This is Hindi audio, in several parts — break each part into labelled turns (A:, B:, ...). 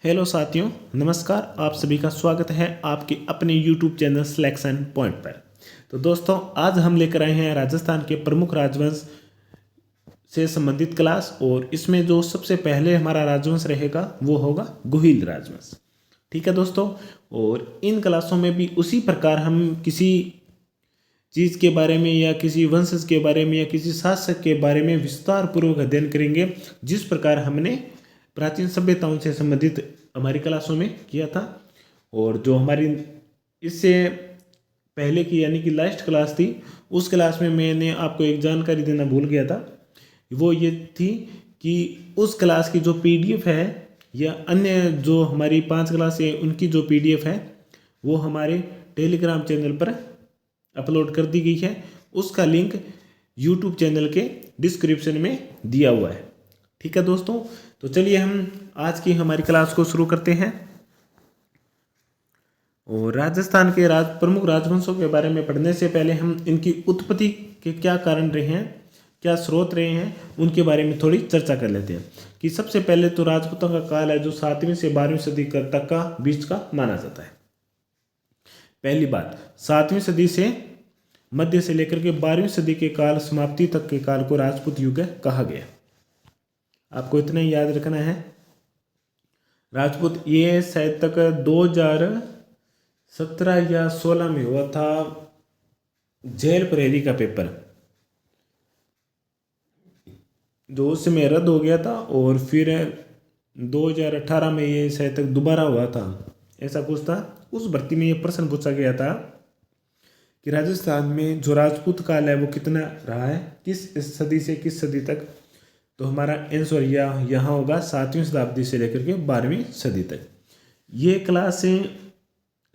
A: हेलो साथियों, नमस्कार। आप सभी का स्वागत है आपके अपने यूट्यूब चैनल सिलेक्शन पॉइंट पर। तो दोस्तों, आज हम लेकर आए हैं राजस्थान के प्रमुख राजवंश से संबंधित क्लास, और इसमें जो सबसे पहले हमारा राजवंश रहेगा वो होगा गुहिल राजवंश। ठीक है दोस्तों, और इन क्लासों में भी उसी प्रकार हम किसी चीज़ के बारे में या किसी वंशज के बारे में या किसी शासक के बारे में विस्तार पूर्वक अध्ययन करेंगे, जिस प्रकार हमने प्राचीन सभ्यताओं से संबंधित हमारी क्लासों में किया था। और जो हमारी इससे पहले की यानी कि लास्ट क्लास थी, उस क्लास में मैंने आपको एक जानकारी देना भूल गया था। वो ये थी कि उस क्लास की जो पीडीएफ है या अन्य जो हमारी 5 क्लास है उनकी जो पीडीएफ है वो हमारे टेलीग्राम चैनल पर अपलोड कर दी गई है। उसका लिंक यूट्यूब चैनल के डिस्क्रिप्शन में दिया हुआ है। ठीक है दोस्तों, तो चलिए हम आज की हमारी क्लास को शुरू करते हैं। और राजस्थान के प्रमुख राजवंशों के बारे में पढ़ने से पहले हम इनकी उत्पत्ति के क्या कारण रहे हैं, क्या स्रोत रहे हैं, उनके बारे में थोड़ी चर्चा कर लेते हैं। कि सबसे पहले तो राजपूतों का काल है जो 7वीं से 12वीं सदी तक का बीच का माना जाता है। पहली बात, 7वीं सदी से मध्य से लेकर के 12वीं सदी के काल समाप्ति तक के काल को राजपूत युग कहा गया। आपको इतना ही याद रखना है। राजपूत ये शायद तक 2017 या 16 में हुआ था जेल प्रहरी का पेपर, जो उस समय रद्द हो गया था, और फिर 2018 में ये शायद तक दोबारा हुआ था, ऐसा कुछ था। उस भर्ती में ये प्रश्न पूछा गया था कि राजस्थान में जो राजपूत काल है वो कितना रहा है, किस सदी से किस सदी तक। तो हमारा आंसर यहाँ होगा 7वीं शताब्दी से लेकर के 12वीं सदी तक। ये क्लास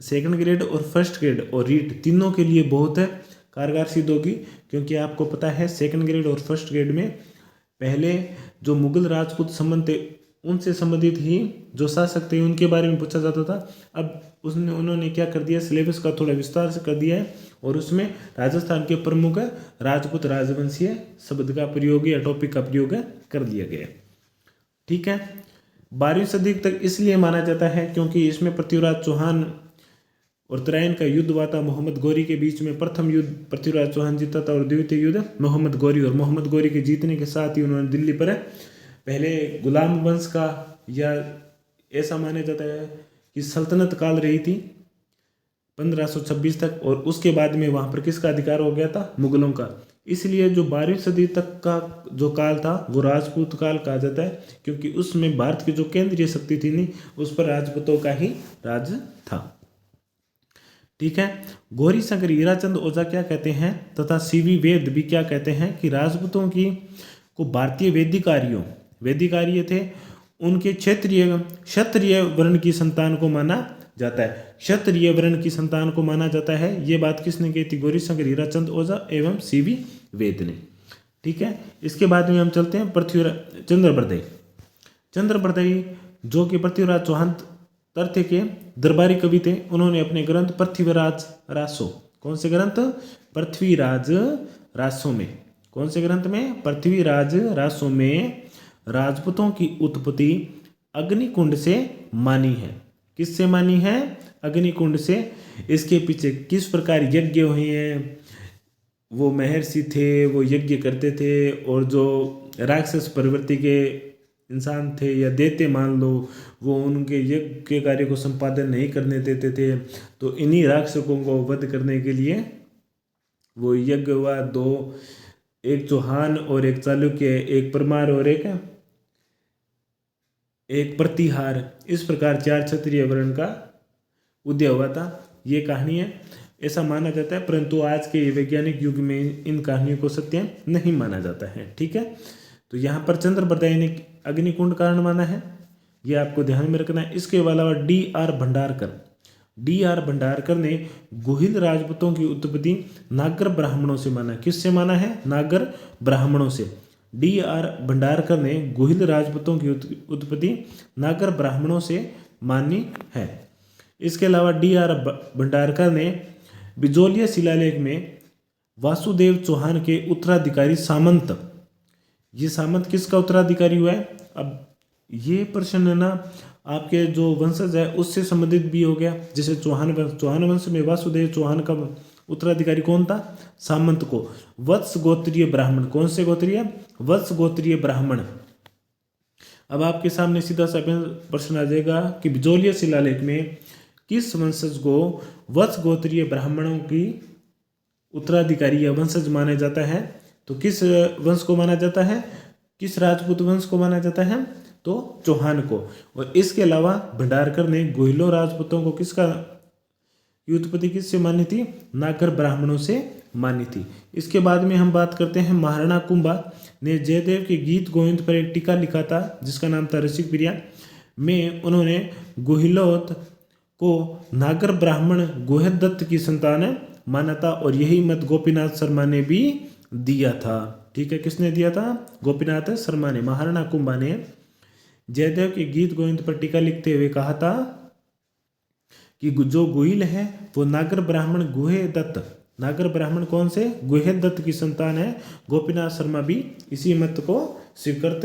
A: सेकंड ग्रेड और फर्स्ट ग्रेड और रीट तीनों के लिए बहुत कारगर सिद्ध होगी, क्योंकि आपको पता है सेकंड ग्रेड और फर्स्ट ग्रेड में पहले जो मुगल राजपूत संबंध थे उनसे संबंधित ही जो शासक थे उनके बारे में पूछा जाता था। अब उन्होंने क्या कर दिया, सिलेबस का थोड़ा विस्तार से कर दिया है, और उसमें राजस्थान के प्रमुख राजपूत राजवंशीय शब्द का प्रयोग या टॉपिक का प्रयोग कर लिया गया। ठीक है, 12वीं सदी तक इसलिए माना जाता है क्योंकि इसमें पृथ्वीराज चौहान और तराइन का युद्ध हुआ था मोहम्मद गौरी के बीच में। प्रथम युद्ध पृथ्वीराज चौहान जीता था और द्वितीय युद्ध मोहम्मद गौरी, और मोहम्मद गौरी के जीतने के साथ ही उन्होंने दिल्ली पर पहले गुलाम वंश का, या ऐसा माना जाता है कि सल्तनत काल रही थी 1526 तक, और उसके बाद में वहाँ पर किसका अधिकार हो गया था, मुगलों का। इसलिए जो 12वीं सदी तक का जो काल था वो राजपूत काल कहा जाता है, क्योंकि उसमें भारत की जो केंद्रीय शक्ति थी नहीं, उस पर राजपूतों का ही राज था। ठीक है, गौरी शंकर हीराचंद ओझा क्या कहते हैं तथा सीवी वेद भी क्या कहते हैं कि राजपूतों की को भारतीय वैदिक आर्य थे, उनके क्षत्रिय वर्ण की संतान को माना जाता है। क्षत्रिय वर्ण की संतान को माना जाता है, ये बात किसने कही थी, गौरी शंकर हीराचंद ओझा एवं सीवी वेद ने। ठीक है, इसके बाद में हम चलते हैं चंद्रबरदई जो कि पृथ्वीराज चौहान तर्थे के दरबारी कवि थे। उन्होंने अपने ग्रंथ पृथ्वीराज रासो, कौन से ग्रंथ, पृथ्वीराज रासो में, कौन से ग्रंथ में, पृथ्वीराज रासो में राजपूतों की उत्पत्ति अग्निकुंड से मानी है। किससे मानी है, अग्निकुंड से। इसके पीछे किस प्रकार यज्ञ हुए हैं, वो महर्षि थे, वो यज्ञ करते थे, और जो राक्षस प्रवृत्ति के इंसान थे या देते मान लो, वो उनके यज्ञ के कार्य को संपादन नहीं करने देते थे। तो इन्हीं राक्षसों को वध करने के लिए वो यज्ञ हुआ। दो, एक चौहान और एक चालुक्य, एक परमार और एक प्रतिहार, इस प्रकार 4 क्षत्रिय वर्ण का उदय हुआ था। ये कहानी है, ऐसा माना जाता है, परंतु आज के वैज्ञानिक युग में इन कहानियों को सत्य नहीं माना जाता है। ठीक है, तो यहाँ पर चंद्रबरदाई ने अग्निकुंड कारण माना है, ये आपको ध्यान में रखना है। इसके अलावा डी आर भंडारकर ने गुहिल राजपूतों की उत्पत्ति नागर ब्राह्मणों से माना। किससे माना है, नागर ब्राह्मणों से। डी आर भंडारकर ने गुहिल राजपूतों की उत्पत्ति नागर ब्राह्मणों से मानी है। इसके अलावा डी आर भंडारकर ने बिजोलिया शिलालेख में वासुदेव चौहान के उत्तराधिकारी सामंत, ये सामंत किसका उत्तराधिकारी हुआ है। अब ये प्रश्न ना आपके जो वंशज है उससे संबंधित भी हो गया। जैसे चौहान वंश, चौहान वंश में वासुदेव चौहान का उत्तराधिकारी कौन था? सामंत को। वत्स गोत्रीय ब्राह्मण, कौन से गोत्रीय? वत्स गोत्रीय ब्राह्मण। अब आपके सामने सीधा सा प्रश्न आ जाएगा कि बिजोलिया शिलालेख में किस वंशज को वत्स गोत्रीय ब्राह्मणों की उत्तराधिकारी या वंशज माना जाता है? तो किस वंश को माना जाता है? किस राजपूत वंश को माना जाता है? तो चौहान को। और इसके अलावा भंडारकर ने गोहिलों राजपूतों को किसका की उत्पत्ति किससे मानी थी? नागर ब्राह्मणों से मानी थी। इसके बाद में हम बात करते हैं महाराणा कुंभा ने जयदेव के गीत गोविंद पर एक टीका लिखा था जिसका नाम था रसिक प्रिया में। उन्होंने गोहिलोत को नागर ब्राह्मण गोहदत्त की संतान माना था और यही मत गोपीनाथ शर्मा ने भी दिया था। ठीक है, किसने दिया था? गोपीनाथ शर्मा ने। महाराणा कुंभा ने जयदेव के गीत गोविंद पर टीका लिखते हुए कहा था कि जो गोहिल है वो नागर ब्राह्मण गुहेदत्त, नागर ब्राह्मण कौन से? गुहेदत्त की संतान है। गोपीनाथ शर्मा भी इसी मत को स्वीकृत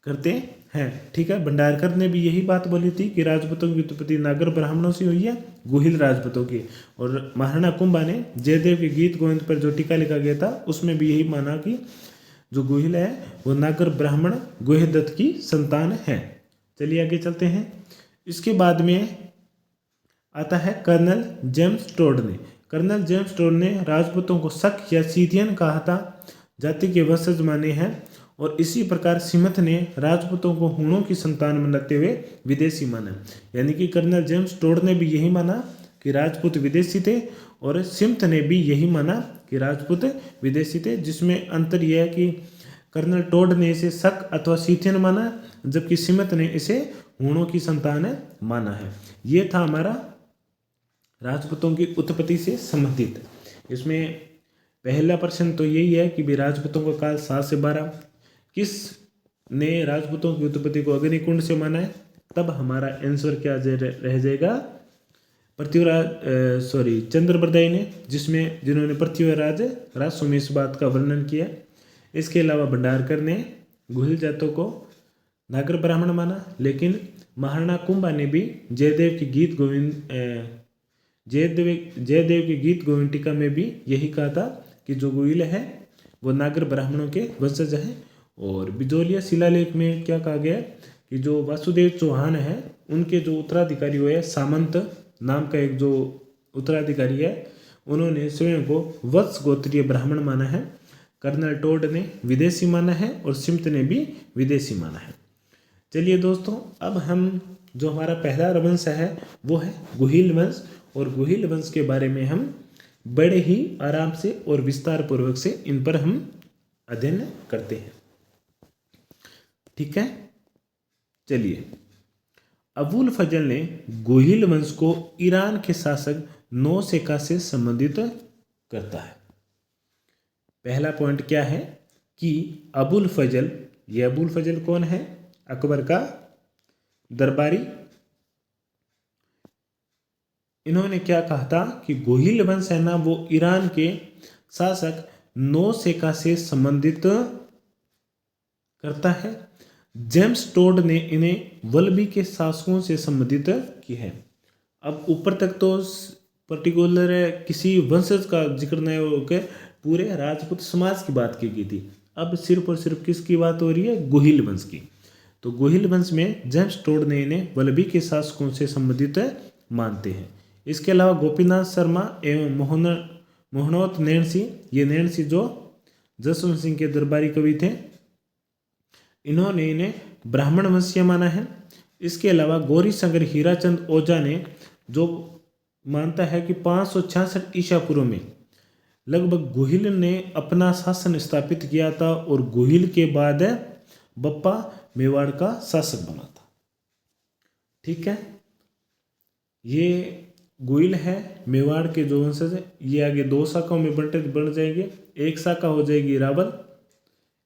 A: करते हैं। ठीक है, भंडारकर ने भी यही बात बोली थी कि राजपूतों की उत्पत्ति नागर ब्राह्मणों से हुई है, गुहिल राजपूतों की। और महाराणा कुंभा ने जयदेव के गीत गोविंद पर जो टीका लिखा गया था उसमें भी यही माना कि जो गुहिल है वो नागर ब्राह्मण गुहेदत्त की संतान है। चलिए आगे चलते हैं। इसके बाद में आता है कर्नल जेम्स टोड ने। कर्नल जेम्स टोड ने राजपूतों को शक या सीथियन कहा था, जाति के वंशज माने हैं। और इसी प्रकार सिमथ ने राजपूतों को हूणों की संतान मानते हुए विदेशी माना। यानी कि कर्नल जेम्स टोड ने भी यही माना कि राजपूत विदेशी थे और सिमथ ने भी यही माना कि राजपूत विदेशी थे, जिसमें अंतर यह है कि कर्नल टोड ने इसे शक अथवा सीथियन माना जबकि सिमथ ने इसे हूणों की संतान माना है। ये था हमारा राजपूतों की उत्पत्ति से संबंधित। इसमें पहला प्रश्न तो यही है कि भी राजपूतों का काल 7 से 12, किस ने राजपूतों की उत्पत्ति को अग्निकुंड से माना है? तब हमारा आंसर क्या रह जाएगा? पृथ्वीराज चंद्रप्रदाय ने, जिन्होंने पृथ्वीराज रासों में इस बात का वर्णन किया। इसके अलावा भंडारकर ने गुहिल जातों को नागर ब्राह्मण माना, लेकिन महाराणा कुंभा ने भी जयदेव के गीत गोविंद टीका में भी यही कहा था कि जो गुहिल है वो नागर ब्राह्मणों के वंशज हैं। और बिजोलिया शिलालेख में क्या कहा गया कि जो वासुदेव चौहान है उनके जो उत्तराधिकारी हुए सामंत नाम का एक जो उत्तराधिकारी है, उन्होंने स्वयं को वत्स गोत्रीय ब्राह्मण माना है। कर्नल टोड ने विदेशी माना है और सिमथ ने भी विदेशी माना है। चलिए दोस्तों, अब हम जो हमारा पहला वंश है वो है गुहिल वंश, और गुहिल वंश के बारे में हम बड़े ही आराम से और विस्तार पूर्वक से इन पर हम अध्ययन करते हैं। ठीक है, चलिए। अबुल फजल ने गुहिल वंश को ईरान के शासक नौशेखा से संबंधित करता है। पहला पॉइंट क्या है कि अबुल फजल, ये अबुल फजल कौन है? अकबर का दरबारी। इन्होंने क्या कहा था कि गुहिल वंश है ना वो ईरान के शासक नौशेखा से संबंधित करता है। जेम्स टोड ने इन्हें वल्लभी के शासकों से संबंधित की है। अब ऊपर तक तो पर्टिकुलर किसी वंशज का जिक्र नहीं होकर पूरे राजपूत समाज की बात की गई थी। अब सिर्फ और सिर्फ किसकी बात हो रही है? गुहिल वंश की। तो गुहिल वंश में जेम्स टोड ने इन्हें वल्लभी के शासकों से संबंधित मानते हैं। इसके अलावा गोपीनाथ शर्मा एवं मोहनोत नैन सिंह, ये नैन सिंह जो जसवंत सिंह के दरबारी कवि थे, इन्होंने इन्हें ब्राह्मण वंशीय माना है। इसके अलावा गौरी शंकर हीराचंद ओझा ने जो मानता है कि 566 ईसा पूर्व में लगभग गुहिल ने अपना शासन स्थापित किया था और गुहिल के बाद बप्पा मेवाड़ का शासक बना था। ठीक है, ये गुहिल है मेवाड़ के जो वंशज है, ये आगे 2 शाखाओं में बन जाएंगे। एक शाखा हो जाएगी रावल,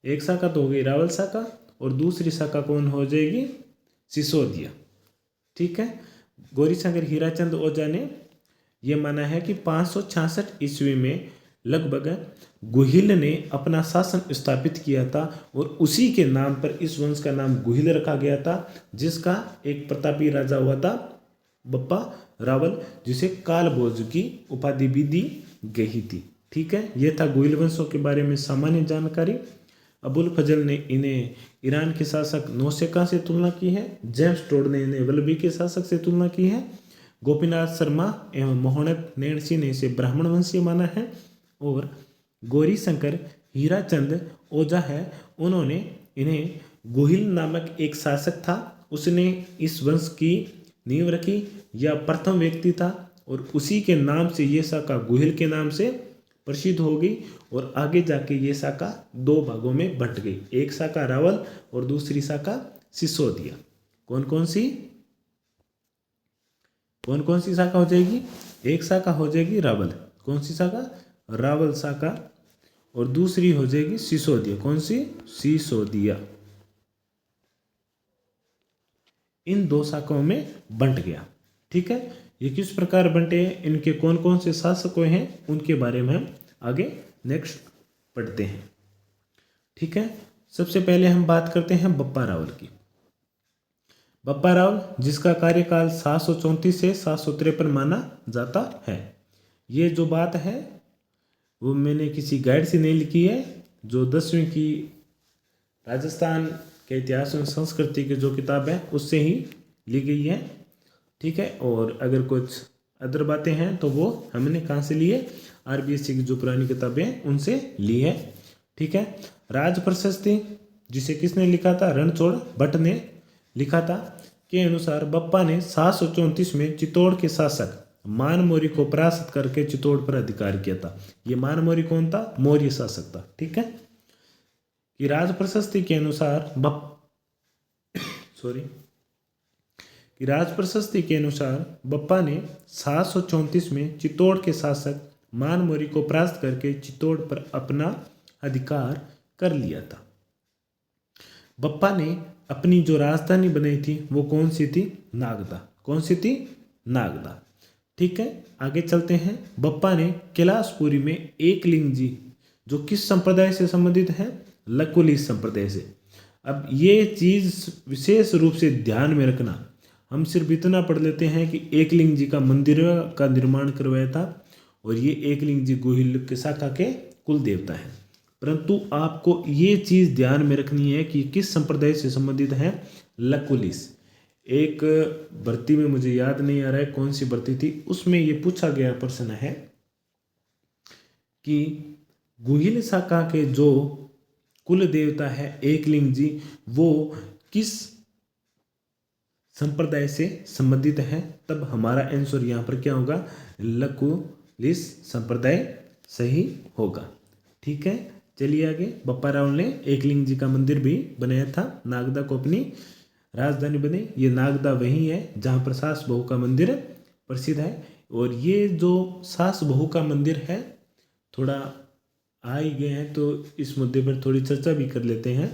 A: एक शाखा तो हो गई रावल शाखा, और दूसरी शाखा कौन हो जाएगी? सिसोदिया। ठीक है, गौरी शंकर हीराचंद ओझा ने यह माना है कि 566 ईस्वी में लगभग गुहिल ने अपना शासन स्थापित किया था और उसी के नाम पर इस वंश का नाम गुहिल रखा गया था, जिसका एक प्रतापी राजा हुआ था बप्पा रावल, जिसे कालभोज की उपाधि भी दी गई थी। ठीक है, यह था गुहिल वंशों के बारे में सामान्य जानकारी। अबुल फजल ने इन्हें ईरान के शासक नौशेखा से तुलना की है। जेम्स टोड ने इन्हें वल्लभी के शासक से तुलना की है। गोपीनाथ शर्मा एवं मोहनत नैणसी ने इसे ब्राह्मण वंशीय माना है। और गौरी शंकर हीराचंद ओझा है, उन्होंने इन्हें गुहिल नामक एक शासक था, उसने इस वंश की नींव रखी, या प्रथम व्यक्ति था, और उसी के नाम से ये शाखा गुहिल के नाम से प्रसिद्ध हो गई। और आगे जाके ये शाखा दो भागों में बंट गई, एक शाखा रावल और दूसरी शाखा सिसोदिया। कौन कौन सी शाखा हो जाएगी? एक शाखा हो जाएगी रावल, कौन सी शाखा? रावल शाखा, और दूसरी हो जाएगी सिसोदिया, कौन सी? सिसोदिया। इन दो शाखाओं में बंट गया। ठीक है, ये किस प्रकार बंटे हैं, इनके कौन कौन से शासक हैं, उनके बारे में हम आगे नेक्स्ट पढ़ते हैं। ठीक है, सबसे पहले हम बात करते हैं बप्पा रावल की। बप्पा रावल, जिसका कार्यकाल 734 से 753 माना जाता है। ये जो बात है वो मैंने किसी गाइड से नहीं लिखी है, जो 10वीं की राजस्थान के इतिहास और संस्कृति की जो किताब है उससे ही ली गई है। ठीक है, और अगर कुछ अदर बातें हैं तो वो हमने कहाँ से ली है? आरबीएससी की जो पुरानी किताबें हैं उनसे ली है। ठीक है, राज प्रशस्ति, जिसे किसने लिखा था? रणछोड़ भट्ट ने लिखा था, के अनुसार बप्पा ने 734 में चित्तौड़ के शासक मानमोरी को परास्त करके चित्तौड़ पर अधिकार किया था। ये मानमोरी कौन था? मौर्य शासक था। ठीक है, कि राज प्रशस्ति के अनुसार बप्पा ने 734 में चित्तौड़ के शासक मानमोरी को परास्त करके चित्तौड़ पर अपना अधिकार कर लिया था। बप्पा ने अपनी जो राजधानी बनाई थी वो कौन सी थी? नागदा। कौन सी थी? नागदा। ठीक है, आगे चलते हैं। बप्पा ने कैलाशपुरी में एकलिंग जी, जो किस संप्रदाय से संबंधित है? लकुलिस संप्रदाय से। अब ये चीज़ विशेष रूप से ध्यान में रखना, हम सिर्फ इतना पढ़ लेते हैं कि एकलिंग जी का मंदिर का निर्माण करवाया था, और ये एकलिंग जी गोहिल के शाखा के कुल देवता है, परंतु आपको ये चीज़ ध्यान में रखनी है कि किस संप्रदाय से संबंधित है? लकुलिस। एक भर्ती में मुझे याद नहीं आ रहा है कौन सी भर्ती थी, उसमें ये पूछा गया प्रश्न है कि गुहिल शाखा के जो कुल देवता है एकलिंग जी, वो किस संप्रदाय से संबंधित है? तब हमारा आंसर यहाँ पर क्या होगा? लकुलिस संप्रदाय सही होगा। ठीक है, चलिए आगे। बप्पा रावल ने एकलिंग जी का मंदिर भी बनाया था, नागदा को अपनी राजधानी बने। ये नागदा वही है जहाँ पर सास बहू का मंदिर प्रसिद्ध है। और ये जो सास बहू का मंदिर है, थोड़ा आ ही गए हैं तो इस मुद्दे पर थोड़ी चर्चा भी कर लेते हैं।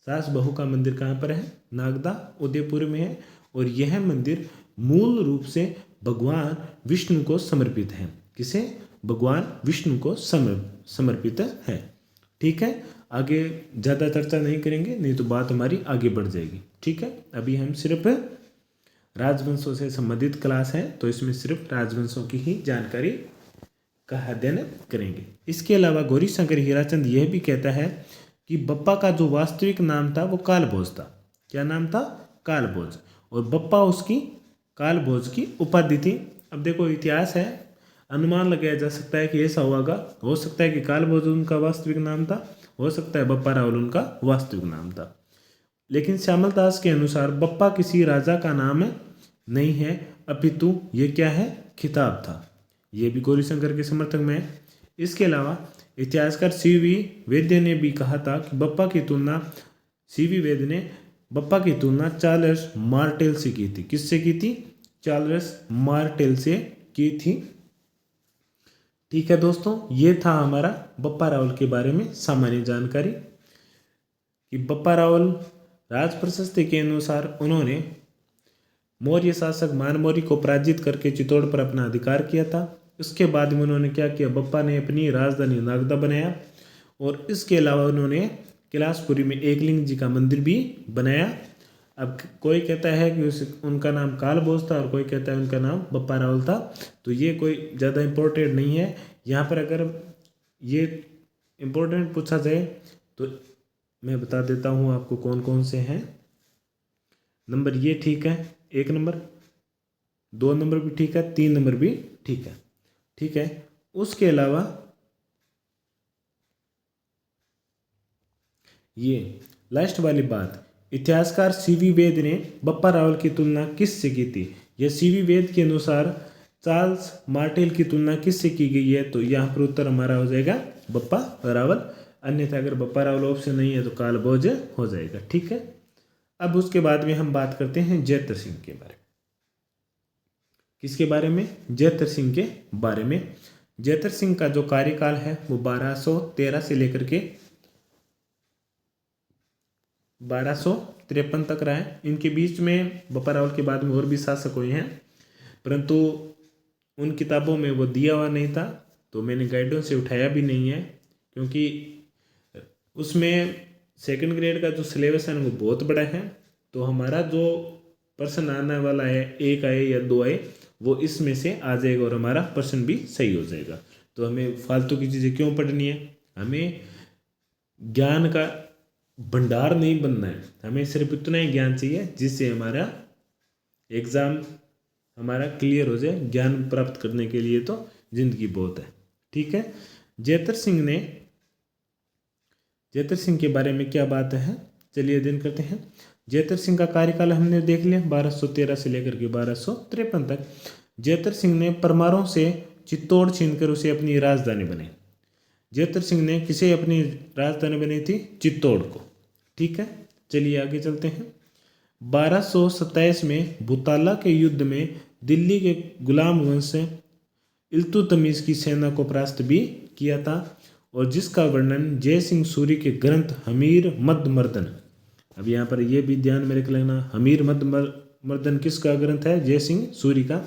A: सास बहू का मंदिर कहाँ पर है? नागदा, उदयपुर में है। और यह मंदिर मूल रूप से भगवान विष्णु को समर्पित है। किसे? भगवान विष्णु को समर्पित है। ठीक है, आगे ज़्यादा चर्चा नहीं करेंगे, नहीं तो बात हमारी आगे बढ़ जाएगी। ठीक है, अभी हम सिर्फ राजवंशों से संबंधित क्लास है, तो इसमें सिर्फ राजवंशों की ही जानकारी का अध्ययन करेंगे। इसके अलावा गौरी शंकर हीराचंद यह भी कहता है कि बप्पा का जो वास्तविक नाम था वो कालभोज था। क्या नाम था? कालभोज। और बप्पा उसकी कालभोज की उपाधि थी। अब देखो, इतिहास है, अनुमान लगाया जा सकता है कि ऐसा होगा। हो सकता है कि कालभोज उनका वास्तविक नाम था, हो सकता है बप्पा रावल उनका वास्तविक नाम था। लेकिन श्यामल दास के अनुसार बप्पा किसी राजा का नाम नहीं है, अपितु ये क्या है? खिताब था। ये भी गौरीशंकर के समर्थक में है। इसके अलावा इतिहासकार सीवी वैद्य ने भी कहा था कि बप्पा की तुलना चार्ल्स मार्टेल से की थी। किससे की थी? चार्ल्स मार्टेल से की थी। ठीक है दोस्तों, ये था हमारा बप्पा रावल के बारे में सामान्य जानकारी कि बप्पा रावल राज प्रशस्ति के अनुसार उन्होंने मौर्य शासक मानमौरी को पराजित करके चित्तौड़ पर अपना अधिकार किया था। इसके बाद में उन्होंने क्या किया, बप्पा ने अपनी राजधानी नागदा बनाया और इसके अलावा उन्होंने कैलाशपुरी में एकलिंग जी का मंदिर भी बनाया। अब कोई कहता है कि उनका नाम काल भोज था और कोई कहता है उनका नाम बप्पा रावल था, तो ये कोई ज़्यादा इम्पोर्टेंट नहीं है। यहाँ पर अगर ये इम्पोर्टेंट पूछा जाए तो मैं बता देता हूँ आपको कौन कौन से हैं। नंबर ये ठीक है, 1 नंबर, 2 नंबर भी ठीक है, 3 नंबर भी ठीक है। ठीक है, उसके अलावा ये लास्ट वाली बात, इतिहासकार सीवी वेद ने बप्पा रावल की तुलना किससे की थी? यह सीवी वेद के अनुसार चार्ल्स मार्टेल की तुलना किससे की गई है? तो यहाँ पर उत्तर हमारा हो जाएगा बप्पा रावल, अन्यथा अगर बप्पा रावल ऑप्शन नहीं है तो काल भोज हो जाएगा। ठीक है, अब उसके बाद में हम बात करते हैं जयतर सिंह के बारे में। किसके बारे में? जयतर सिंह के बारे में। जयतर सिंह का जो कार्यकाल है वो 1213 से लेकर के 1253 तक रहा है। इनके बीच में बप्पा रावल के बाद में और भी शासक हुए हैं, परंतु उन किताबों में वो दिया हुआ नहीं था, तो मैंने गाइडों से उठाया भी नहीं है, क्योंकि उसमें सेकंड ग्रेड का जो सिलेबस है वो बहुत बड़ा है। तो हमारा जो प्रश्न आने वाला है, 1 आए या 2 आए, वो इसमें से आ जाएगा और हमारा प्रश्न भी सही हो जाएगा। तो हमें फालतू की चीज़ें क्यों पढ़नी है? हमें ज्ञान का भंडार नहीं बनना है, हमें सिर्फ इतना ही ज्ञान चाहिए जिससे हमारा एग्ज़ाम हमारा क्लियर हो जाए। ज्ञान प्राप्त करने के लिए तो जिंदगी बहुत है। ठीक है, जयतर सिंह के बारे में क्या बात है, चलिए अध्ययन करते हैं। जयतर सिंह का कार्यकाल हमने देख लिया 1213 से लेकर के 1253 तक। जयतर सिंह ने परमारों से चित्तौड़ छीनकर उसे अपनी राजधानी बनाई। जयतर सिंह ने किसे अपनी राजधानी बनाई थी? चित्तौड़ को। ठीक है, चलिए आगे चलते हैं। 1227 में भूताला के युद्ध में दिल्ली के गुलाम वंश इल्तुतमिश की सेना को परास्त भी किया था, और जिसका वर्णन जय सिंह सूरी के ग्रंथ हमीर मद मर्दन। अब यहाँ पर यह भी ध्यान में रख लेना, हमीर मद मर्दन किसका ग्रंथ है? जय सिंह सूरी का।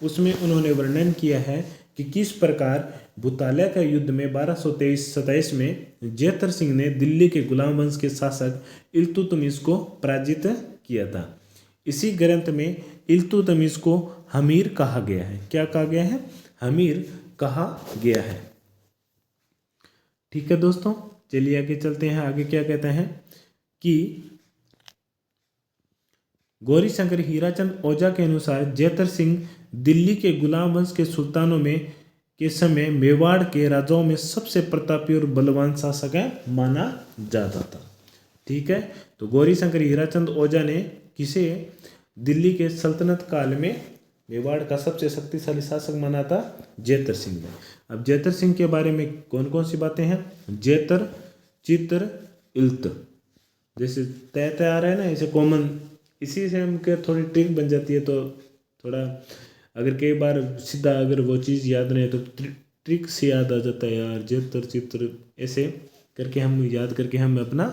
A: उसमें उन्होंने वर्णन किया है कि किस प्रकार भूताला का युद्ध में 1227 में जयतर सिंह ने दिल्ली के गुलाम वंश के शासक इल्तुतमिश को पराजित किया था। इसी ग्रंथ में इल्तुतमिश को हमीर कहा गया है। क्या कहा गया है? हमीर कहा गया है। ठीक है दोस्तों, चलिए आगे चलते हैं। आगे क्या कहते हैं कि गौरी शंकर हीराचंद ओझा के अनुसार जयतर सिंह दिल्ली के गुलाम वंश के सुल्तानों में के समय मेवाड़ के राजाओं में सबसे प्रतापी और बलवान शासक माना जाता था। ठीक है, तो गौरी शंकर हीराचंद ओझा ने किसे दिल्ली के सल्तनत काल में मेवाड़ का सबसे शक्तिशाली शासक माना था? जयतर सिंह ने। अब जयतर सिंह के बारे में कौन कौन सी बातें हैं? जयतर, चित्र, इल्त, जैसे तय आ रहा है ना, इसे कॉमन, इसी से हमके थोड़ी ट्रिक बन जाती है। तो थोड़ा अगर कई बार सीधा अगर वो चीज़ याद नहीं है तो ट्रिक से याद आ जाता है यार, जयतर चित्र, ऐसे करके हम याद करके हम अपना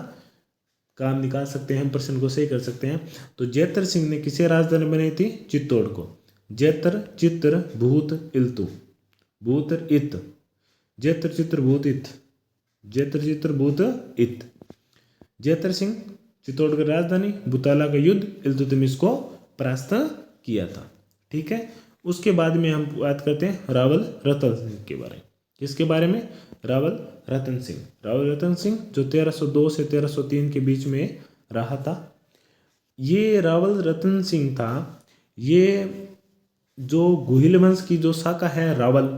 A: काम निकाल सकते हैं, प्रश्न को सही कर सकते हैं। तो जयतर सिंह ने किसे राजधानी बनाई थी? चित्तौड़ को। जयतर, चित्र, भूत, इल्तु, भूत, इत, जयतर, चित्र, भूत, इत, जयतर, चित्र, भूत, इत। जयतर सिंह चित्तौड़ की राजधानी, भूताला का युद्ध, इल्तुतमिश को परास्त किया था। ठीक है, उसके बाद में हम बात करते हैं रावल रतन सिंह के बारे में। किसके बारे में? रावल रतन सिंह। रावल रतन सिंह जो 1302 से 1303 के बीच में रहा था। ये रावल रतन सिंह था, ये जो गुहिल वंश की जो शाखा है रावल,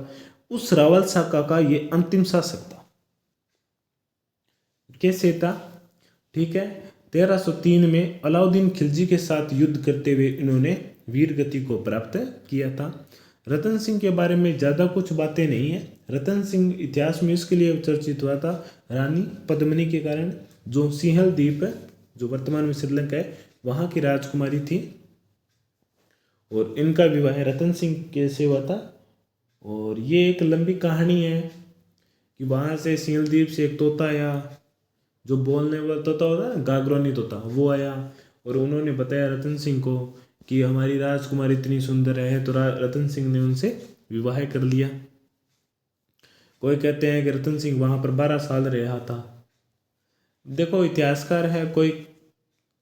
A: उस रावल शाखा का ये अंतिम शासक था। कैसे था? ठीक है, 1303 में अलाउद्दीन खिलजी के साथ युद्ध करते हुए इन्होंने वीर गति को प्राप्त किया था। रतन सिंह के बारे में ज़्यादा कुछ बातें नहीं है। रतन सिंह इतिहास में इसके लिए चर्चित हुआ था रानी पद्मिनी के कारण, जो सिंहल द्वीप जो वर्तमान में श्रीलंका है वहाँ की राजकुमारी थी, और इनका विवाह रतन सिंह के से हुआ था। और ये एक लंबी कहानी है कि वहाँ से सिंहल द्वीप से एक तोता आया, जो बोलने वाला तोता होता है ना, गागरोनी तोता, वो आया और उन्होंने बताया रतन सिंह को कि हमारी राजकुमारी इतनी सुंदर है। तो रतन सिंह ने उनसे विवाह कर लिया। कोई कहते हैं कि रतन सिंह वहाँ पर 12 साल रहा था। देखो इतिहासकार है, कोई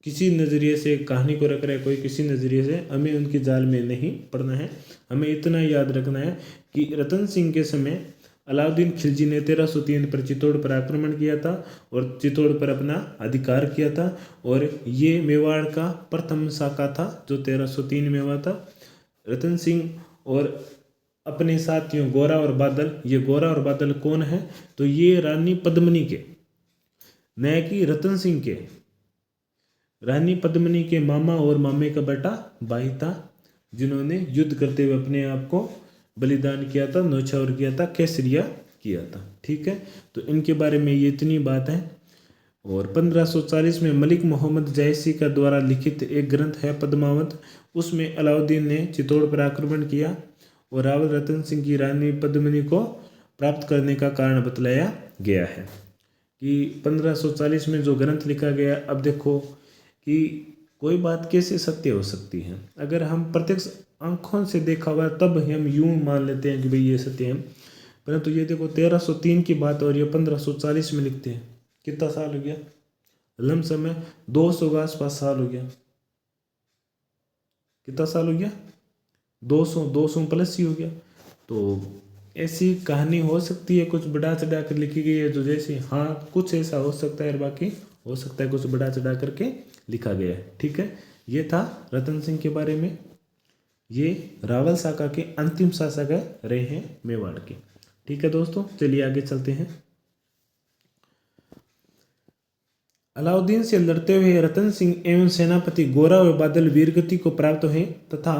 A: किसी नज़रिए से कहानी को रख रहा है, कोई किसी नज़रिए से, हमें उनकी जाल में नहीं पड़ना है। हमें इतना याद रखना है कि रतन सिंह के समय अलाउद्दीन खिलजी ने 1303 पर चित्तौड़ पर आक्रमण किया था और चित्तौड़ पर अपना अधिकार किया था, और ये मेवाड़ का प्रथम शाखा था जो 1303 में हुआ था। रतन सिंह और अपने साथियों गोरा और बादल, ये गोरा और बादल कौन है, तो ये रानी पद्मिनी के, न कि रतन सिंह के, रानी पद्मिनी के मामा और मामे का बेटा भाई था, जिन्होंने युद्ध करते हुए अपने आप को बलिदान किया था, न्यौछावर किया था, केसरिया किया था। ठीक है, तो इनके बारे में ये इतनी बात है। और 1540 में मलिक मोहम्मद जयसी का द्वारा लिखित एक ग्रंथ है पद्मावत, उसमें अलाउद्दीन ने चित्तौड़ पर आक्रमण किया और रावल रतन सिंह की रानी पद्मिनी को प्राप्त करने का कारण बतलाया गया है कि 1540 में जो ग्रंथ लिखा गया। अब देखो कि कोई बात कैसे सत्य हो सकती है, अगर हम प्रत्यक्ष आंखों से देखा हुआ तब हम यूं मान लेते हैं कि भाई ये सत्य है, परंतु ये देखो 1303 की बात और ये 1540 में लिखते हैं। कितना साल हो गया, लमसम में 200 के आसपास साल हो गया। कितना साल हो गया, 200 प्लस ही हो गया। तो ऐसी कहानी हो सकती है, कुछ बढ़ा चढ़ा कर लिखी गई है जो जैसे, हाँ कुछ ऐसा हो सकता है और बाकी हो सकता है कुछ बढ़ा चढ़ा करके लिखा गया है। ठीक है, ये था रतन सिंह के बारे में। ये रावल शाखा के अंतिम शासक रहे हैं मेवाड़ के। ठीक है दोस्तों, चलिए आगे चलते हैं। अलाउद्दीन से लड़ते हुए रतन सिंह एवं सेनापति गोरा व बादल वीरगति को प्राप्त हुए तथा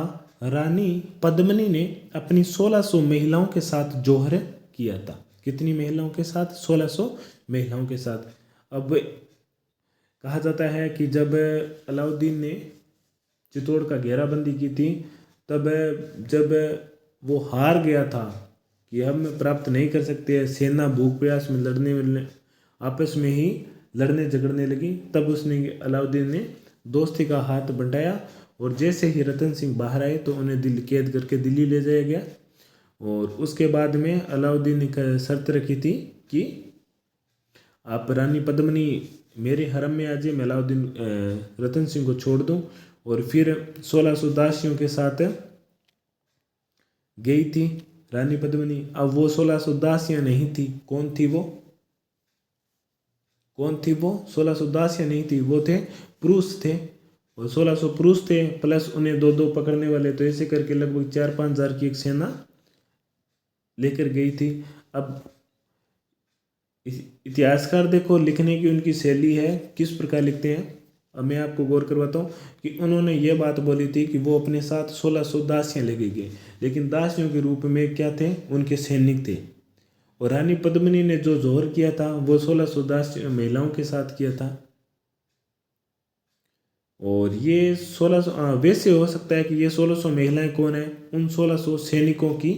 A: रानी पद्मिनी ने अपनी 1600 महिलाओं के साथ जौहर किया था। कितनी महिलाओं के साथ, 1600 महिलाओं के साथ। अब कहा जाता है कि जब अलाउद्दीन ने चित्तौड़ का घेराबंदी की थी, तब जब वो हार गया था कि हम प्राप्त नहीं कर सकते, सेना भूख प्यास में लड़ने आपस में ही लड़ने झगड़ने लगी, तब उसने अलाउद्दीन ने दोस्ती का हाथ बढ़ाया और जैसे ही रतन सिंह बाहर आए तो उन्हें दिल्ली कैद करके दिल्ली ले जाया गया। और उसके बाद में अलाउद्दीन ने शर्त रखी थी कि आप रानी पद्मिनी मेरे हरम में आ जाए, मैं अलाउद्दीन रतन सिंह को छोड़ दूं। और फिर 1600 दासियों के साथ गई थी रानी पद्मिनी। अब वो 1600 दासियां नहीं थी, कौन थी वो, कौन थी वो, 1600 दासियां नहीं थी, वो थे पुरुष थे। और 1600 पुरुष थे प्लस उन्हें दो दो पकड़ने वाले, तो ऐसे करके लगभग 4-5 हज़ार की एक सेना लेकर गई थी। अब इतिहासकार देखो लिखने की उनकी शैली है, किस प्रकार लिखते हैं। अब मैं आपको गौर करवाता हूँ कि उन्होंने ये बात बोली थी कि वो अपने साथ 1600 दासियां लेके गए, लेकिन दासियों के रूप में क्या थे, उनके सैनिक थे। और रानी पद्मिनी ने जो जोहर किया था वो 1600 दासियों महिलाओं के साथ किया था। और ये 1600 वैसे हो सकता है कि ये 1600 महिलाएं कौन है, उन 1600 सैनिकों की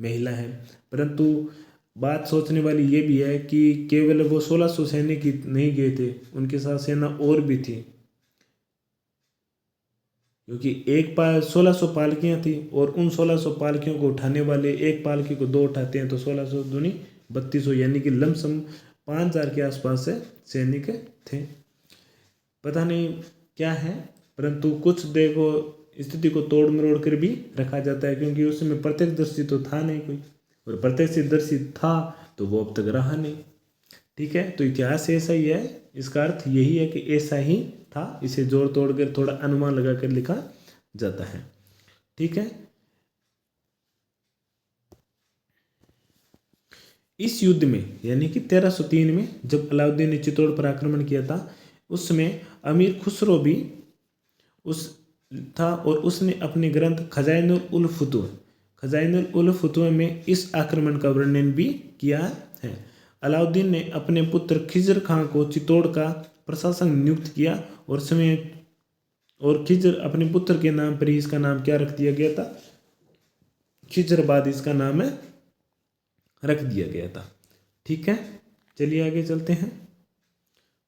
A: महिला है। परंतु बात सोचने वाली ये भी है कि केवल वो 1600 सैनिक ही नहीं गए थे, उनके साथ सेना और भी थी, क्योंकि 1600 पालकियां थी और उन 1600 पालकियों को उठाने वाले, एक पालकी को 2 उठाते हैं तो 1600 दूनी 3200, यानी कि लमसम 5000 के आसपास से सैनिक थे। पता नहीं क्या है, परंतु कुछ देखो स्थिति को तोड़ मरोड़ कर भी रखा जाता है, क्योंकि उसमें प्रत्यक्षदर्शी तो था नहीं कोई, और प्रत्यक्षदर्शी था तो वो अब तक रहा नहीं। ठीक है, तो इतिहास ऐसा ही है, इसका अर्थ यही है कि ऐसा ही था, इसे जोड़ तोड़ कर थोड़ा अनुमान लगा कर लिखा जाता है। ठीक है, इस युद्ध में यानी कि 1303 में जब अलाउद्दीन ने चित्तौड़ पर आक्रमण किया था, उस समय अमीर खुसरो भी उस था और उसने अपने ग्रंथ खजाइनुल उल फुतुह में इस आक्रमण का वर्णन भी किया है। अलाउद्दीन ने अपने पुत्र खिजर खां को चित्तौड़ का प्रशासक नियुक्त किया और खिजर अपने पुत्र के नाम पर ही इसका नाम क्या रख दिया गया था, खिजराबाद इसका नाम है रख दिया गया था। ठीक है, चलिए आगे चलते हैं।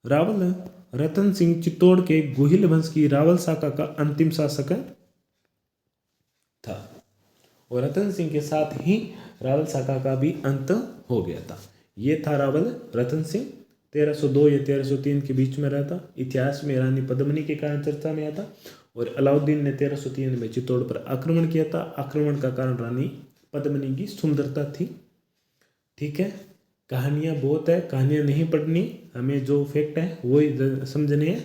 A: रावल रतन सिंह चित्तौड़ के गोहिल वंश की रावल शाखा का अंतिम शासक था और रतन सिंह के साथ ही रावल शाखा का भी अंत हो गया था। ये था रावल रतन सिंह, 1302 या 1303 के बीच में रहा था। इतिहास में रानी पद्मिनी के कारण चर्चा में आता। और अलाउद्दीन ने 1303 में चित्तौड़ पर आक्रमण किया था। आक्रमण का कारण रानी पद्मिनी की सुंदरता थी। ठीक है, कहानियाँ बहुत है, कहानियाँ नहीं पढ़नी, हमें जो फैक्ट है वही समझने हैं,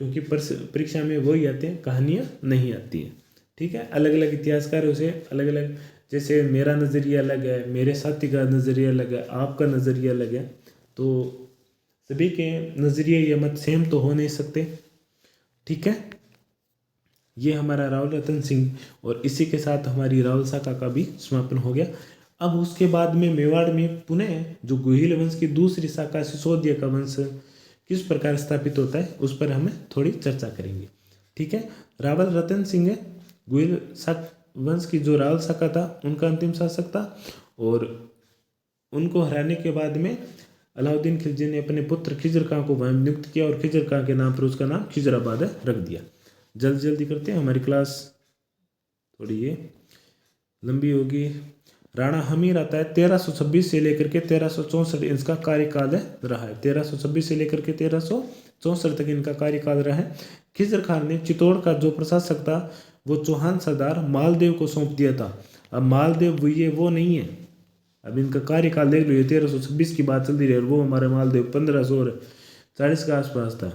A: क्योंकि परीक्षा में वही आते हैं, कहानियाँ नहीं आती हैं। ठीक है, अलग अलग इतिहासकारों से अलग अलग, जैसे मेरा नज़रिया अलग है, मेरे साथी का नज़रिया अलग है, आपका नज़रिया अलग है, तो सभी के नज़रिए या मत सेम तो हो नहीं सकते। ठीक है, ये हमारा रावल रतन सिंह, और इसी के साथ हमारी रावल शाखा का भी समापन हो गया। अब उसके बाद में मेवाड़ में पुनः जो गुहिल वंश की दूसरी शाखा सिसोदिया का वंश किस प्रकार स्थापित होता है उस पर हमें थोड़ी चर्चा करेंगे। ठीक है, रावल रतन सिंह गुहिल वंश की जो रावल शाखा था उनका अंतिम शासक था, और उनको हराने के बाद में अलाउद्दीन खिलजी ने अपने पुत्र खिजर खां को वहां नियुक्त किया, और खिजर खां के नाम पर उसका नाम खिजराबाद रख दिया। जल्दी करते हैं, हमारी क्लास थोड़ी ये लंबी होगी। राणा हमीर आता है, 1326 से लेकर के 1364 इसका कार्यकाल रहा है। 1326 से लेकर के 1364 तक इनका कार्यकाल रहा है। खिजर खान ने चित्तौड़ का जो प्रशासक था वो चौहान सरदार मालदेव को सौंप दिया था। अब मालदेव वो नहीं है, अब इनका कार्यकाल देख लो, 1326 की बात चलती रही, और वो हमारे मालदेव 1540 के आसपास था।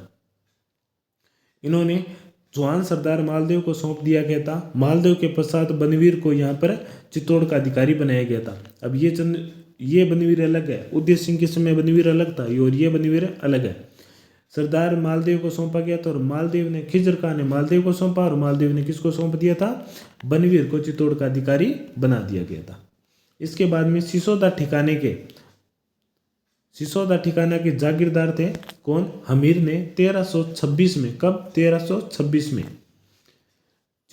A: इन्होंने चौहान सरदार मालदेव को सौंप दिया गया था। मालदेव के पश्चात बनवीर को यहाँ पर चित्तौड़ का अधिकारी बनाया गया था। अब ये बनवीर अलग है, उदय सिंह के समय बनवीर अलग था, और ये बनवीर अलग है। सरदार मालदेव को सौंपा गया था, और मालदेव ने खिजर खान ने मालदेव को सौंपा, और मालदेव ने किसको सौंप दिया था? बनवीर को चित्तौड़ का अधिकारी बना दिया गया था। इसके बाद में सिसोदा ठिकाना के जागीरदार थे कौन? हमीर ने 1326 में, कब? 1326 में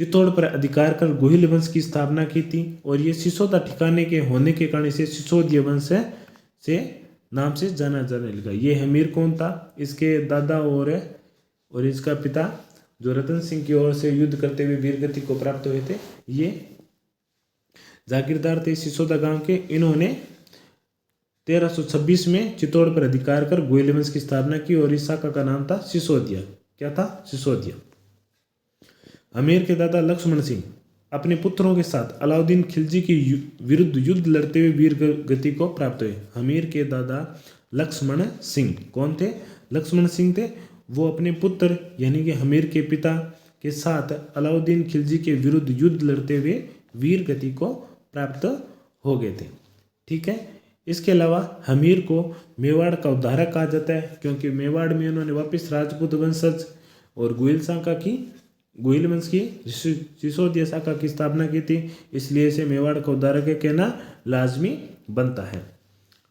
A: चित्तौड़ पर अधिकार कर गोहिल वंश की स्थापना की थी, और ये सिसोदा ठिकाने के होने के कारण इसे सिसोदिया वंश से नाम से जाना जाने लगा। ये हमीर कौन था? इसके दादा और इसका पिता जो रतन सिंह की ओर से युद्ध करते हुए वीरगति को प्राप्त हुए थे, ये जागीरदार थे सिसोदा गांव के। इन्होंने 1326 में चित्तौड़ पर अधिकार कर गोहिल वंश की स्थापना की, और इस शाखा का नाम था सिसोदिया। क्या था? सिसोदिया। हमीर के दादा लक्ष्मण सिंह अपने पुत्रों के साथ अलाउद्दीन खिलजी के विरुद्ध युद्ध लड़ते हुए वीर गति को प्राप्त हुए। हमीर के दादा लक्ष्मण सिंह कौन थे? लक्ष्मण सिंह थे, वो अपने पुत्र यानी कि हमीर के पिता के साथ अलाउद्दीन खिलजी के विरुद्ध युद्ध लड़ते हुए वीर गति को प्राप्त हो गए थे। ठीक है, इसके अलावा हमीर को मेवाड़ का उद्धारक कहा जाता है, क्योंकि मेवाड़ में उन्होंने वापस राजपूत वंशज और गोहिल वंश की सिसोदिया शाखा की स्थापना की थी, इसलिए इसे मेवाड़ का उद्धारक कहना लाजमी बनता है।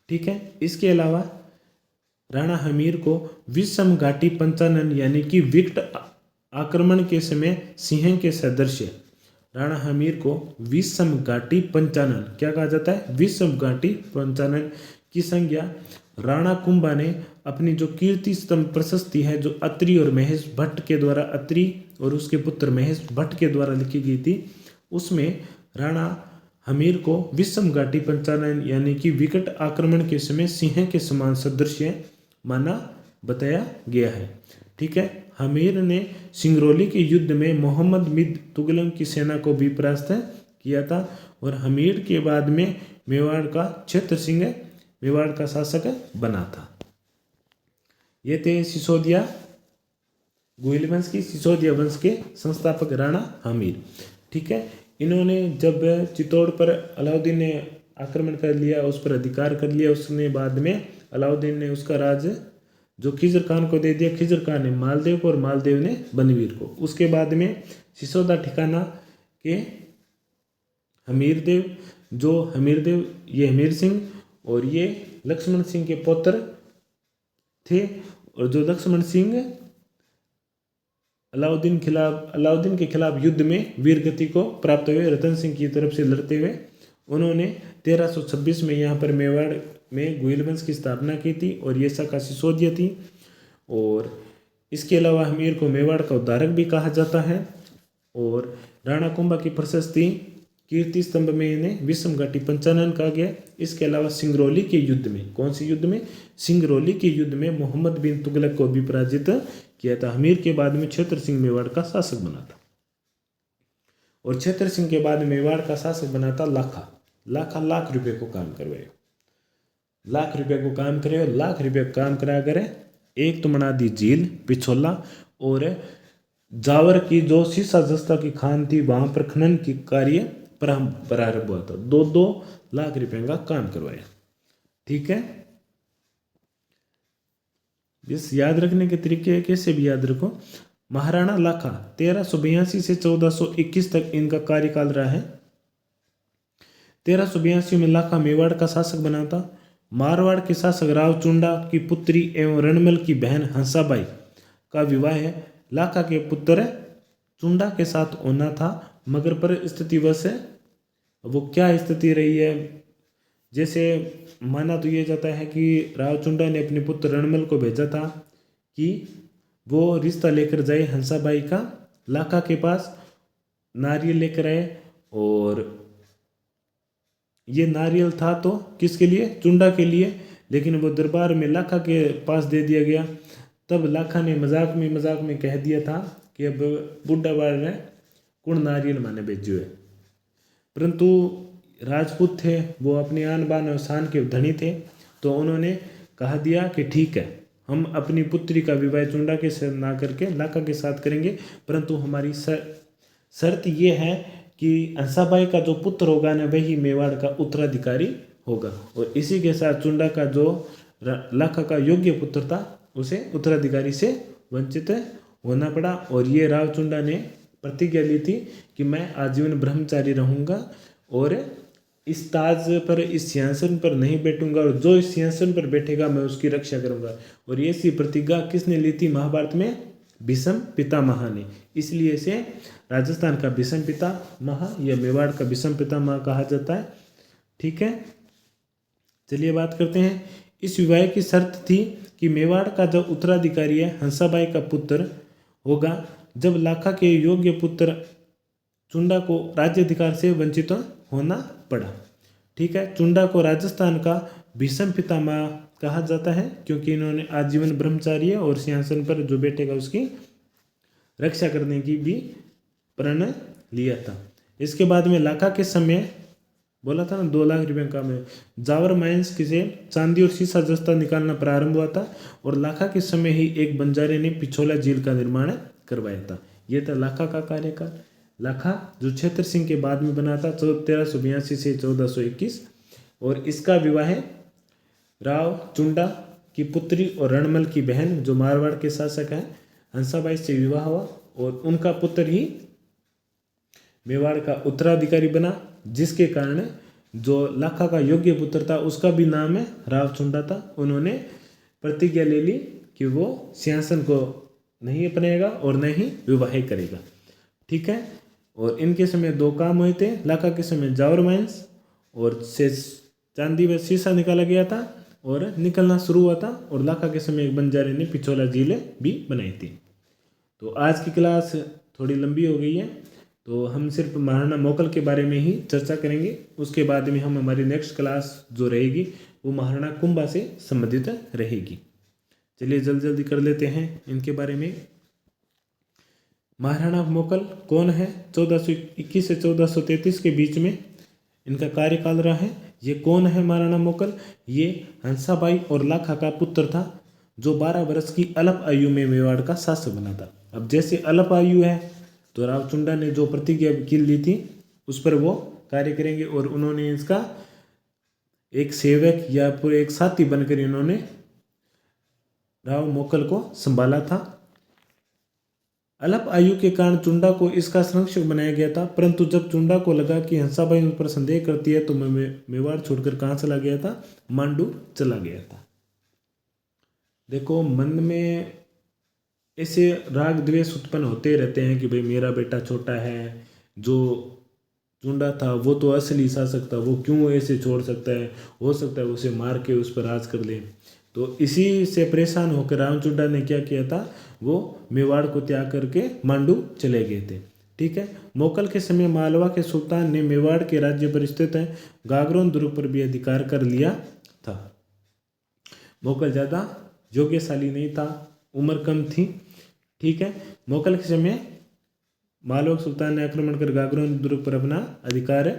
A: ठीक है, इसके अलावा राणा हमीर को विषम घाटी पंचानन यानी कि विकट आक्रमण के समय सिंह के सदृश राणा हमीर को विषम घाटी पंचानन क्या कहा जाता है? विषम घाटी पंचानन की संज्ञा राणा कुंभा ने अपनी जो कीर्ति स्तंभ प्रशस्ति है जो अत्रि और महेश भट्ट के द्वारा, अत्रि और उसके पुत्र महेश भट्ट के द्वारा लिखी गई थी, उसमें राणा हमीर को विषम घाटी पंचानन यानी कि विकट आक्रमण के समय सिंह के समान सदृश माना बताया गया है। ठीक है, हमीर ने सिंगरौली के युद्ध में मोहम्मद बिन तुगलक की सेना को भी परास्त किया था, और हमीर के बाद में मेवाड़ का क्षेत्र सिंह मेवाड़ का शासक बना था। ये थे सिसोदिया गोहिल वंश की सिसोदिया वंश के संस्थापक राणा हमीर। ठीक है, इन्होंने जब चित्तौड़ पर अलाउद्दीन ने आक्रमण कर लिया, उस पर अधिकार कर लिया, उसने बाद में अलाउद्दीन ने उसका राज जो खिजर खान को दे दिया। खिजर खान ने मालदेव को और मालदेव ने बनवीर को। उसके बाद में सिसोदा ठिकाना के हमीरदेव ये हमीर सिंह और ये लक्ष्मण सिंह के पुत्र थे, और जो लक्ष्मण सिंह अलाउद्दीन के खिलाफ युद्ध में वीरगति को प्राप्त हुए, रतन सिंह की तरफ से लड़ते हुए उन्होंने 1326 में यहाँ पर मेवाड़ में गोहिल वंश की स्थापना की थी, और ये शाखा सिसोदिया थी। और इसके अलावा हमीर को मेवाड़ का उद्धारक भी कहा जाता है। और राणा कुंभा की प्रशस्ति कीर्ति स्तंभ में इन्हें विषम घाटी पंचानन कहा गया। इसके अलावा सिंगरौली के युद्ध में, कौन से युद्ध में? सिंगरौली के युद्ध में मोहम्मद बिन तुगलक को भी पराजित किया था। हमीर के बाद में छेत्र सिंह मेवाड़ का शासक बना था, और छेत्र सिंह के बाद मेवाड़ का शासक बना था लाखा। लाख रुपए को काम करवाए, लाख रुपए को काम करे, और लाख रुपए को काम करा करे। एक तो बना दी झील पिछोला, और जावर की जो शीशा जस्ता की खान थी वहां पर खनन की कार्य प्रारंभ हुआ था। 2 लाख रुपए का काम करवाया। ठीक है, इस याद रखने के तरीके कैसे भी याद रखो। महाराणा लाखा 1382 से 1421 तक इनका कार्यकाल रहा है। 1382 में लाखा मेवाड़ का शासक बना था। मारवाड़ के शासक रावचुंडा की पुत्री एवं रणमल की बहन हंसाबाई का विवाह है लाखा के पुत्र चुंडा के साथ होना था, मगर परिस्थिति वश वो क्या स्थिति रही है, जैसे माना तो ये जाता है कि रावचुंडा ने अपने पुत्र रणमल को भेजा था कि वो रिश्ता लेकर जाए हंसाबाई का लाखा के पास, नारियल लेकर आए। और ये नारियल था तो किसके लिए? चुंडा के लिए, लेकिन वो दरबार में लाखा के पास दे दिया गया। तब लाखा ने मजाक में कह दिया था कि अब बुढ़ा बार ने कुण नारियल माने भेजो है। परंतु राजपूत थे, वो अपनी आन बान और शान के धनी थे, तो उन्होंने कहा दिया कि ठीक है, हम अपनी पुत्री का विवाह चुंडा के साथ ना करके लाखा के साथ करेंगे, परंतु हमारी शर्त ये है कि हंसाबाई का जो पुत्र होगा ना वही मेवाड़ का उत्तराधिकारी होगा। और इसी के साथ चुंडा का जो लाखा का योग्य पुत्र था उसे उत्तराधिकारी से वंचित होना पड़ा। और ये रावचुंडा ने प्रतिज्ञा ली थी कि मैं आजीवन ब्रह्मचारी रहूँगा और इस ताज पर, इस सिंहासन पर नहीं बैठूंगा, और जो इस सिंहासन पर बैठेगा मैं उसकी रक्षा करूंगा। और ये सी प्रतिज्ञा किसने ली थी महाभारत में? भीष्म पितामह ने। इसलिए इसे राजस्थान का भीष्म पितामह या मेवाड़ का भीष्म पितामह कहा जाता है। ठीक है, चलिए बात करते हैं। इस विवाह की शर्त थी कि मेवाड़ का जो उत्तराधिकारी है हंसाबाई का पुत्र होगा। जब लाखा के योग्य पुत्र चुंडा को राज्याधिकार से वंचित होना पड़ा। ठीक है, चुंडा को राजस्थान का भीष्म पितामह कहा जाता है क्योंकि इन्होंने आजीवन ब्रह्मचार्य और सिंहासन पर जो बैठेगा उसकी रक्षा करने की भी प्रण लिया था। इसके बाद में लाखा के समय बोला था ना 2 लाख रुपए का में जावर माइंस से चांदी और शीशा जस्ता निकालना प्रारंभ हुआ था, और लाखा के समय ही एक बंजारे ने पिछोला झील का निर्माण करवाया था। यह था लाखा का कार्यकाल। लाखा जो छेत्र सिंह के बाद में बना था 1382 से 1421, और इसका विवाह राव चुंडा की पुत्री और रणमल की बहन जो मारवाड़ के शासक हैं हंसाबाई से विवाह हुआ, और उनका पुत्र ही मेवाड़ का उत्तराधिकारी बना, जिसके कारण जो लाखा का योग्य पुत्र था उसका भी नाम है रावचुंडा था। उन्होंने प्रतिज्ञा ले ली कि वो सिंहासन को नहीं अपनाएगा और न ही विवाह करेगा। ठीक है, और इनके समय 2 काम हुए थे। लाखा के समय जावर माइंस और से चांदी व शीशा निकाला गया था और निकलना शुरू हुआ था, और लाखा के समय एक बंजारे ने पिछोला झील भी बनाई थी। तो आज की क्लास थोड़ी लंबी हो गई है, तो हम सिर्फ महाराणा मोकल के बारे में ही चर्चा करेंगे। उसके बाद में हम हमारी नेक्स्ट क्लास जो रहेगी वो महाराणा कुंभा से संबंधित रहेगी। चलिए जल्दी कर लेते हैं इनके बारे में। महाराणा मोकल कौन है? 1421 से 1433 के बीच में इनका कार्यकाल रहा है। ये कौन है महाराणा मोकल? ये हंसाबाई और लाखा का पुत्र था जो 12 वर्ष की अल्प आयु में मेवाड़ का शासक बना था। अब जैसे अल्प आयु है तो रावचुंडा ने जो प्रतिज्ञा की ली थी उस पर वो कार्य करेंगे, और उन्होंने इसका एक सेवक या पूरे एक साथी बनकर इन्होंने राव मोकल को संभाला था। अल्प आयु के कारण चुंडा को इसका संरक्षक बनाया गया था, परंतु जब चुंडा को लगा कि हंसाबाई उन पर संदेह करती है तो मेवाड़ छोड़कर कहाँ चला गया था? मांडू चला गया था। देखो, मन में ऐसे राग द्वेष उत्पन्न होते रहते हैं कि भाई मेरा बेटा छोटा है, जो चुंडा था वो तो असली शासक था, वो क्यों ऐसे छोड़ सकता है, हो सकता है उसे मार के उस पर राज कर ले। तो इसी से परेशान होकर रामचुंडा ने क्या किया था, वो मेवाड़ को त्याग करके मांडू चले गए थे। ठीक है। मोकल के समय मालवा के सुल्तान ने मेवाड़ के राज्य पर स्थित गागरोन दुर्ग पर भी अधिकार कर लिया था। मोकल ज़्यादा योग्यशाली नहीं था, उम्र कम थी, ठीक है। मोकल के समय मालवा के सुल्तान ने आक्रमण कर गागरोन दुर्ग पर अपना अधिकार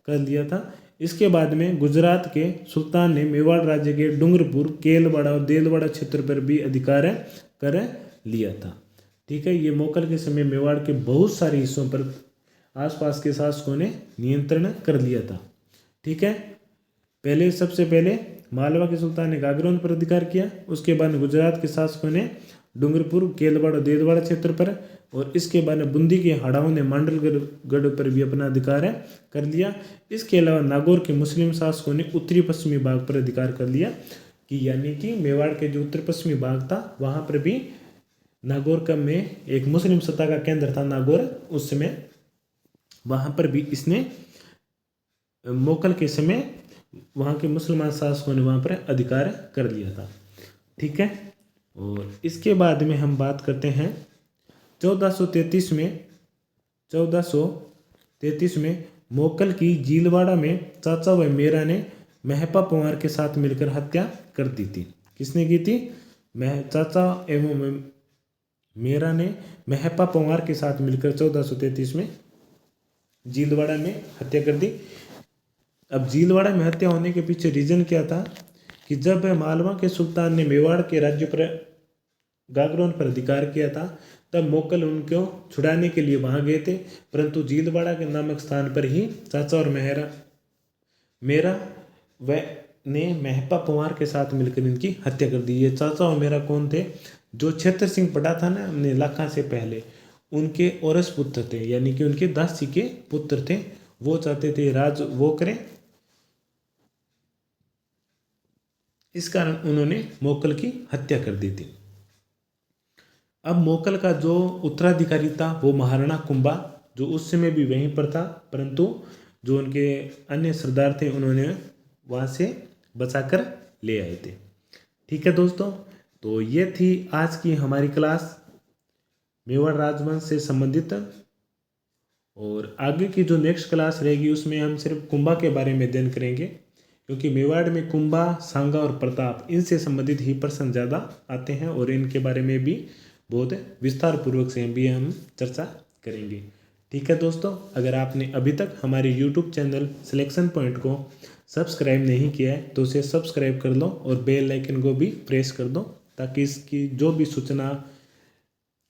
A: कर लिया था। इसके बाद में गुजरात के सुल्तान ने मेवाड़ राज्य के डूंगरपुर, केलवाड़ा और देलवाड़ा क्षेत्र पर भी अधिकार कर लिया था, ठीक है। ये मोकल के समय मेवाड़ के बहुत सारे हिस्सों पर आसपास के शासकों ने नियंत्रण कर लिया था, ठीक है। सबसे पहले मालवा के सुल्तान ने गागरोन पर अधिकार किया, उसके बाद गुजरात के शासकों ने डूंगरपुर, केलवाड़ा और देलवाड़ा क्षेत्र पर, और इसके बाद बूंदी के हाड़ाओं ने मांडलगढ़ पर भी अपना अधिकार कर लिया। इसके अलावा नागौर के मुस्लिम शासकों ने उत्तरी पश्चिमी भाग पर अधिकार कर लिया, कि यानी कि मेवाड़ के जो उत्तर पश्चिमी भाग था वहाँ पर भी नागौर का में एक मुस्लिम सत्ता का केंद्र था नागौर उस समय, वहाँ पर भी इसने मोकल के समय वहाँ के मुसलमान शासकों ने वहाँ पर अधिकार कर लिया था, ठीक है। और इसके बाद में हम बात करते हैं 1433 में मोकल की जीलवाड़ा में चाचा व मेरा ने महपा पंवार के साथ मिलकर हत्या कर दी थी। किसने की थी? चाचा एवं मेरा ने महपा पंवार के साथ मिलकर 1433 में जीलवाड़ा में हत्या कर दी। अब जीलवाड़ा में हत्या होने के पीछे रीजन क्या था कि जब मालवा के सुल्तान ने मेवाड़ के राज्य पर गागरोन पर अधिकार किया था, तब मोकल उनको छुड़ाने के लिए वहाँ गए थे, परंतु जीलवाड़ा के नामक स्थान पर ही चाचा और मेरा व ने महपा पंवार के साथ मिलकर इनकी हत्या कर दी। ये चाचा और मेरा कौन थे? जो छत्र सिंह पड़ा था ना अपने लाखा से पहले, उनके औरस पुत्र थे, यानी कि उनके दासी के पुत्र थे। वो चाहते थे राज वो करें, इस कारण उन्होंने मोकल की हत्या कर दी थी। अब मोकल का जो उत्तराधिकारी था वो महाराणा कुंभा, जो उस समय भी वहीं पर था, परंतु जो उनके अन्य सरदार थे उन्होंने वहाँ से बचाकर ले आए थे, ठीक है दोस्तों। तो ये थी आज की हमारी क्लास मेवाड़ राजवंश से संबंधित, और आगे की जो नेक्स्ट क्लास रहेगी उसमें हम सिर्फ कुंभा के बारे में अध्ययन करेंगे, क्योंकि मेवाड़ में कुंभा, सांगा और प्रताप इनसे संबंधित ही प्रश्न ज़्यादा आते हैं, और इनके बारे में भी बहुत विस्तार पूर्वक से भी हम चर्चा करेंगे, ठीक है दोस्तों। अगर आपने अभी तक हमारे YouTube चैनल सिलेक्शन पॉइंट को सब्सक्राइब नहीं किया है तो उसे सब्सक्राइब कर लो और बेल आइकन को भी प्रेस कर दो, ताकि इसकी जो भी सूचना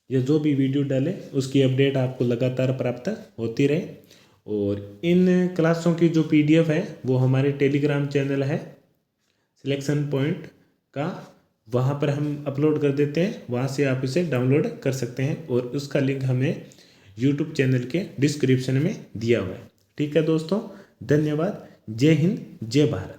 A: या जो भी वीडियो डाले उसकी अपडेट आपको लगातार प्राप्त होती रहे। और इन क्लासों की जो PDF है वो हमारे टेलीग्राम चैनल है सिलेक्शन पॉइंट का, वहाँ पर हम अपलोड कर देते हैं, वहाँ से आप इसे डाउनलोड कर सकते हैं, और उसका लिंक हमें YouTube चैनल के डिस्क्रिप्शन में दिया हुआ है, ठीक है दोस्तों। धन्यवाद। जय हिंद, जय भारत।